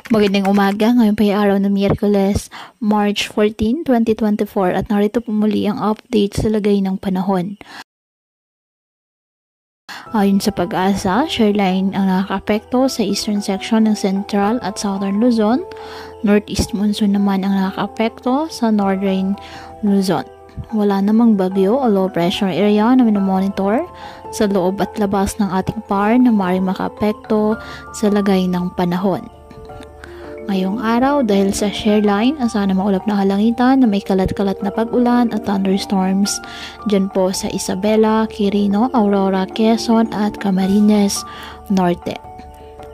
Magandang umaga, ngayon pa yung araw ng Miyerkules, March 14, 2024 at narito po muli ang update sa lagay ng panahon. Ayon sa Pag-asa, shoreline ang nakakaapekto sa eastern section ng Central at Southern Luzon. Northeast monsoon naman ang nakakaapekto sa Northern Luzon. Wala namang bagyo o low pressure area na minomonitor sa loob at labas ng ating PAR na maaaring makaapekto sa lagay ng panahon. Ngayong araw, dahil sa shoreline, asahan na maulap na kalangitan na may kalat-kalat na pag-ulan at thunderstorms dyan po sa Isabela, Quirino, Aurora, Quezon at Camarines Norte.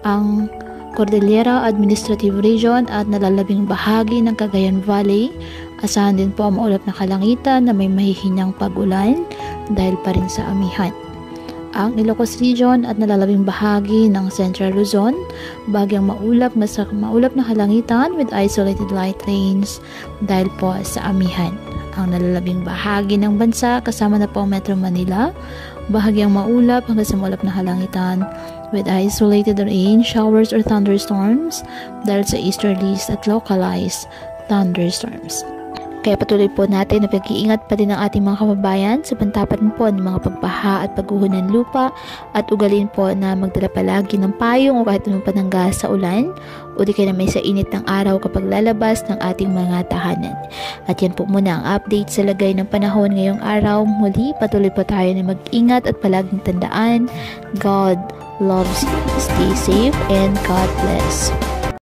Ang Cordillera Administrative Region at nalalabing bahagi ng Cagayan Valley, asahan din po ang maulap na kalangitan na may mahihinang pag-ulan dahil pa rin sa amihan. Ang Ilocos Region at nalalabing bahagi ng Central Luzon, bagyang maulap na kalangitan with isolated light rains dahil po sa amihan. Ang nalalabing bahagi ng bansa kasama na po ang Metro Manila, bahagyang maulap hanggang sa maulap na kalangitan with isolated rain, showers or thunderstorms dahil sa easterlies at localized thunderstorms. Kaya patuloy po natin na pag-iingat pa din ang ating mga kababayan sa pantapan po ng mga pagbaha at pagguho ng lupa at ugalin po na magdala palagi ng payong o kahit anong panangga sa ulan o di kaya na may sa init ng araw kapag lalabas ng ating mga tahanan. At yan po muna ang update sa lagay ng panahon ngayong araw. Muli, patuloy po tayo na mag-ingat at palaging tandaan, God loves you. Stay safe and God bless.